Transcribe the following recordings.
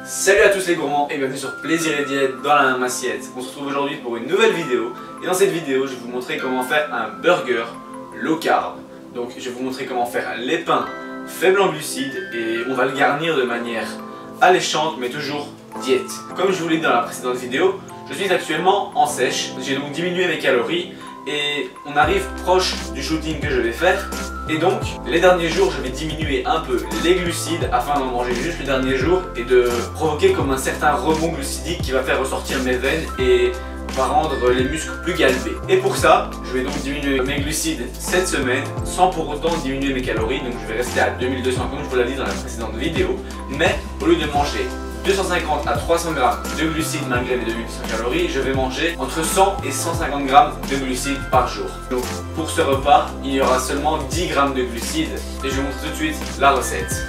Salut à tous les gourmands et bienvenue sur Plaisir et Diète dans la même assiette. On se retrouve aujourd'hui pour une nouvelle vidéo et dans cette vidéo je vais vous montrer comment faire un burger low carb. Donc je vais vous montrer comment faire les pains faibles en glucides et on va le garnir de manière alléchante mais toujours diète. Comme je vous l'ai dit dans la précédente vidéo, je suis actuellement en sèche, j'ai donc diminué mes calories et on arrive proche du shooting que je vais faire. Et donc, les derniers jours, je vais diminuer un peu les glucides afin d'en manger juste le dernier jour et de provoquer comme un certain rebond glucidique qui va faire ressortir mes veines et va rendre les muscles plus galbés. Et pour ça, je vais donc diminuer mes glucides cette semaine sans pour autant diminuer mes calories. Donc je vais rester à 2200 comme je vous l'ai dit dans la précédente vidéo. Mais au lieu de manger 250 à 300 grammes de glucides malgré les 2800 calories, je vais manger entre 100 et 150 grammes de glucides par jour. Donc pour ce repas, il y aura seulement 10 grammes de glucides et je vous montre tout de suite la recette.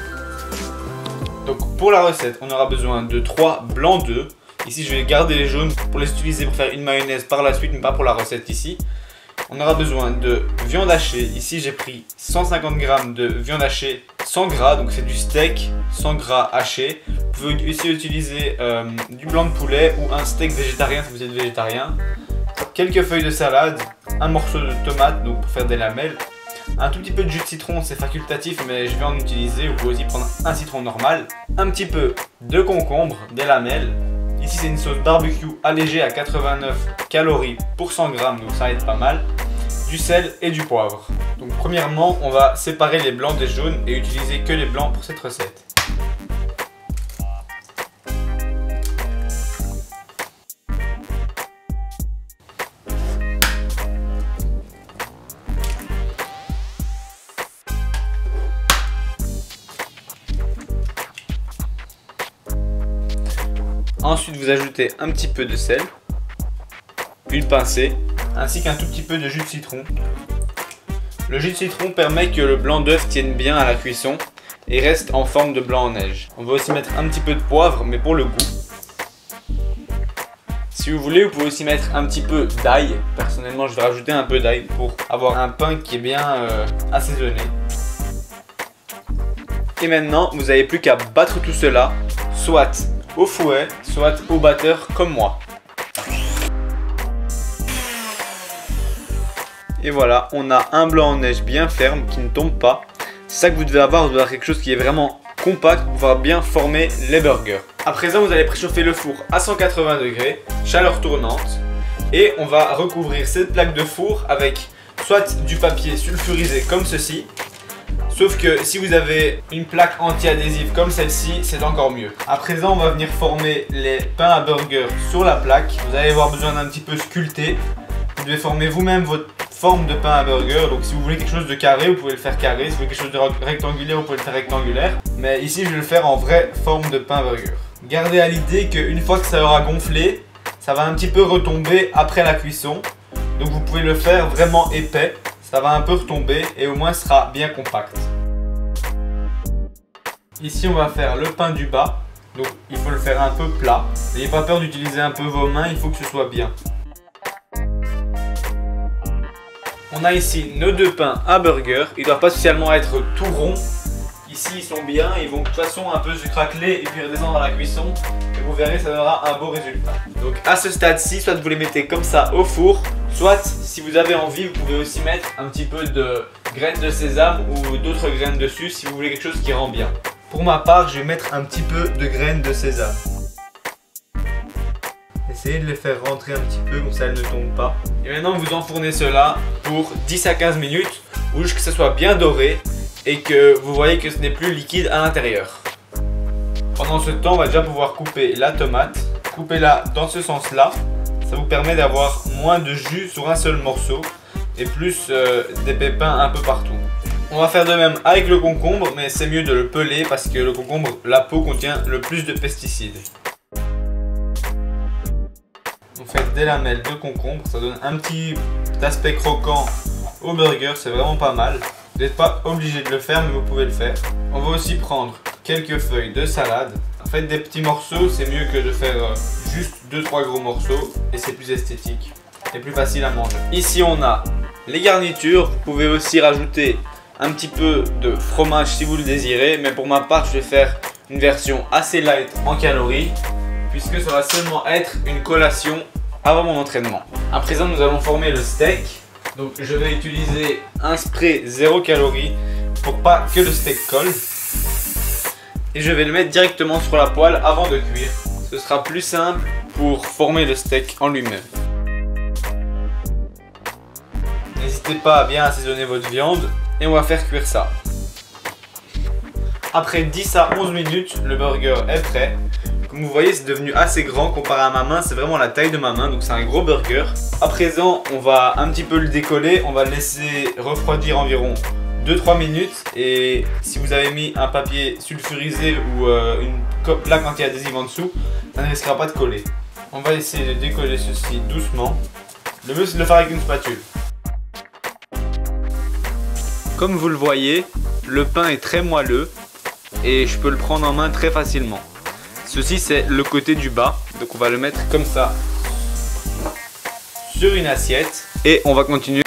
Donc pour la recette, on aura besoin de 3 blancs d'œufs. Ici je vais garder les jaunes pour les utiliser pour faire une mayonnaise par la suite, mais pas pour la recette ici. On aura besoin de viande hachée. Ici j'ai pris 150 grammes de viande hachée sans gras, donc c'est du steak sans gras haché. Vous pouvez aussi utiliser du blanc de poulet ou un steak végétarien si vous êtes végétarien. Quelques feuilles de salade, un morceau de tomate donc pour faire des lamelles. Un tout petit peu de jus de citron, c'est facultatif mais je vais en utiliser. Vous pouvez aussi prendre un citron normal. Un petit peu de concombre, des lamelles. Ici c'est une sauce barbecue allégée à 89 calories pour 100 grammes, donc ça aide pas mal. Du sel et du poivre. Donc premièrement, on va séparer les blancs des jaunes et utiliser que les blancs pour cette recette. Ensuite, vous ajoutez un petit peu de sel, une pincée, ainsi qu'un tout petit peu de jus de citron. Le jus de citron permet que le blanc d'œuf tienne bien à la cuisson et reste en forme de blanc en neige. On va aussi mettre un petit peu de poivre, mais pour le goût. Si vous voulez, vous pouvez aussi mettre un petit peu d'ail. Personnellement, je vais rajouter un peu d'ail pour avoir un pain qui est bien assaisonné. Et maintenant, vous n'avez plus qu'à battre tout cela, soit au fouet, soit au batteur comme moi. Et voilà, on a un blanc en neige bien ferme qui ne tombe pas. C'est ça que vous devez avoir quelque chose qui est vraiment compact pour pouvoir bien former les burgers. À présent, vous allez préchauffer le four à 180 degrés, chaleur tournante. Et on va recouvrir cette plaque de four avec soit du papier sulfurisé comme ceci. Sauf que si vous avez une plaque anti-adhésive comme celle-ci, c'est encore mieux. À présent, on va venir former les pains à burger sur la plaque. Vous allez avoir besoin d'un petit peu sculpter. Vous devez former vous-même votre forme de pain à burger. Donc si vous voulez quelque chose de carré, vous pouvez le faire carré. Si vous voulez quelque chose de rectangulaire, vous pouvez le faire rectangulaire. Mais ici, je vais le faire en vraie forme de pain à burger. Gardez à l'idée qu'une fois que ça aura gonflé, ça va un petit peu retomber après la cuisson. Donc vous pouvez le faire vraiment épais. Ça va un peu retomber et au moins ce sera bien compact. Ici on va faire le pain du bas, donc il faut le faire un peu plat. N'ayez pas peur d'utiliser un peu vos mains, il faut que ce soit bien. On a ici nos deux pains à burger, ils ne doivent pas spécialement être tout ronds. Ici ils sont bien, ils vont de toute façon un peu se craqueler et puis redescendre à la cuisson. Et vous verrez, ça donnera un beau résultat. Donc à ce stade-ci, soit vous les mettez comme ça au four, soit si vous avez envie, vous pouvez aussi mettre un petit peu de graines de sésame ou d'autres graines dessus si vous voulez quelque chose qui rend bien. Pour ma part, je vais mettre un petit peu de graines de sésame. Essayez de les faire rentrer un petit peu, comme ça elles ne tombent pas. Et maintenant, vous enfournez cela pour 10 à 15 minutes, ou jusqu'à ce que ça soit bien doré et que vous voyez que ce n'est plus liquide à l'intérieur. Pendant ce temps, on va déjà pouvoir couper la tomate. Coupez-la dans ce sens-là. Ça vous permet d'avoir moins de jus sur un seul morceau et plus des pépins un peu partout. On va faire de même avec le concombre, mais c'est mieux de le peler parce que le concombre, la peau contient le plus de pesticides. On fait des lamelles de concombre, ça donne un petit aspect croquant au burger, c'est vraiment pas mal. Vous n'êtes pas obligé de le faire, mais vous pouvez le faire. On va aussi prendre quelques feuilles de salade. Faites des petits morceaux, c'est mieux que de faire juste 2-3 gros morceaux et c'est plus esthétique et plus facile à manger. Ici on a les garnitures, vous pouvez aussi rajouter un petit peu de fromage si vous le désirez, mais pour ma part je vais faire une version assez light en calories, puisque ça va seulement être une collation avant mon entraînement. À présent, nous allons former le steak. Donc je vais utiliser un spray 0 calories pour pas que le steak colle. Et je vais le mettre directement sur la poêle avant de cuire. Ce sera plus simple pour former le steak en lui-même. N'hésitez pas à bien assaisonner votre viande et on va faire cuire ça. Après 10 à 11 minutes, le burger est prêt. Comme vous voyez, c'est devenu assez grand comparé à ma main, c'est vraiment la taille de ma main, donc c'est un gros burger. À présent, on va un petit peu le décoller, on va le laisser refroidir environ 2-3 minutes. Et si vous avez mis un papier sulfurisé ou une plaque anti-adhésive en dessous, ça ne risquera pas de coller. On va essayer de décoller ceci doucement. Le mieux c'est de le faire avec une spatule. Comme vous le voyez, le pain est très moelleux et je peux le prendre en main très facilement. Ceci c'est le côté du bas, donc on va le mettre comme ça sur une assiette et on va continuer.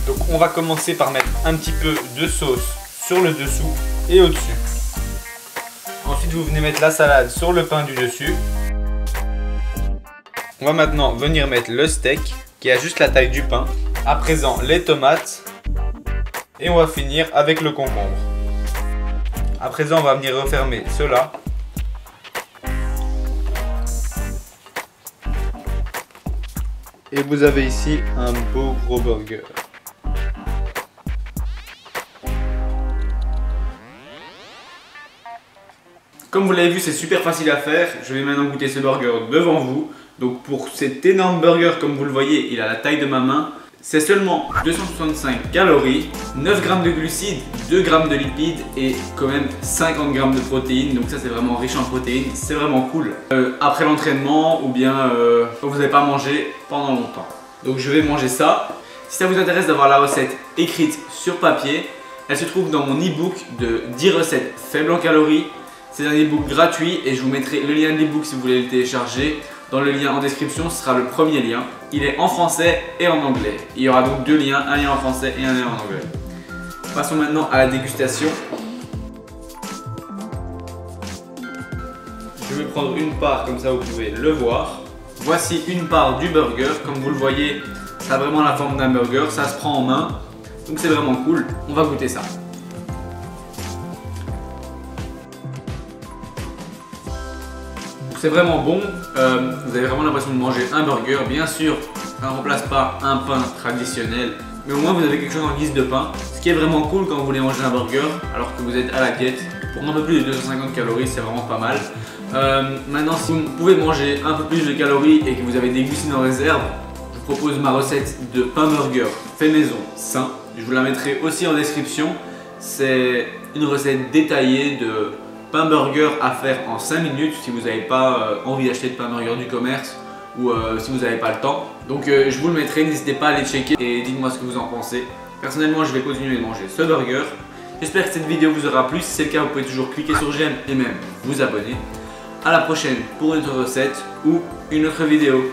Donc on va commencer par mettre un petit peu de sauce sur le dessous et au-dessus. Ensuite vous venez mettre la salade sur le pain du dessus. On va maintenant venir mettre le steak qui a juste la taille du pain. À présent les tomates et on va finir avec le concombre. À présent on va venir refermer cela. Et vous avez ici un beau gros burger. Comme vous l'avez vu, c'est super facile à faire. Je vais maintenant goûter ce burger devant vous. Donc pour cet énorme burger, comme vous le voyez, il a la taille de ma main. C'est seulement 265 calories, 9 grammes de glucides, 2 grammes de lipides et quand même 50 grammes de protéines. Donc ça c'est vraiment riche en protéines, c'est vraiment cool. Après l'entraînement ou bien quand vous n'avez pas mangé pendant longtemps. Donc je vais manger ça. Si ça vous intéresse d'avoir la recette écrite sur papier, elle se trouve dans mon e-book de 10 recettes faibles en calories. C'est un e-book gratuit et je vous mettrai le lien de l'e-book si vous voulez le télécharger. Dans le lien en description, ce sera le premier lien. Il est en français et en anglais. Il y aura donc deux liens, un lien en français et un lien en anglais. Passons maintenant à la dégustation. Je vais prendre une part, comme ça vous pouvez le voir. Voici une part du burger. Comme vous le voyez, ça a vraiment la forme d'un burger. Ça se prend en main. Donc c'est vraiment cool. On va goûter ça. C'est vraiment bon, vous avez vraiment l'impression de manger un burger. Bien sûr, ça ne remplace pas un pain traditionnel, mais au moins vous avez quelque chose en guise de pain. Ce qui est vraiment cool quand vous voulez manger un burger alors que vous êtes à la diète. Pour un peu plus de 250 calories, c'est vraiment pas mal. Maintenant, si vous pouvez manger un peu plus de calories et que vous avez des glucides en réserve, je vous propose ma recette de pain burger fait maison sain. Je vous la mettrai aussi en description. C'est une recette détaillée de pain burger à faire en 5 minutes si vous n'avez pas envie d'acheter de pain burger du commerce ou si vous n'avez pas le temps. Donc je vous le mettrai, n'hésitez pas à aller checker et dites-moi ce que vous en pensez. Personnellement, je vais continuer de manger ce burger. J'espère que cette vidéo vous aura plu. Si c'est le cas, vous pouvez toujours cliquer sur j'aime et même vous abonner. A la prochaine pour une autre recette ou une autre vidéo.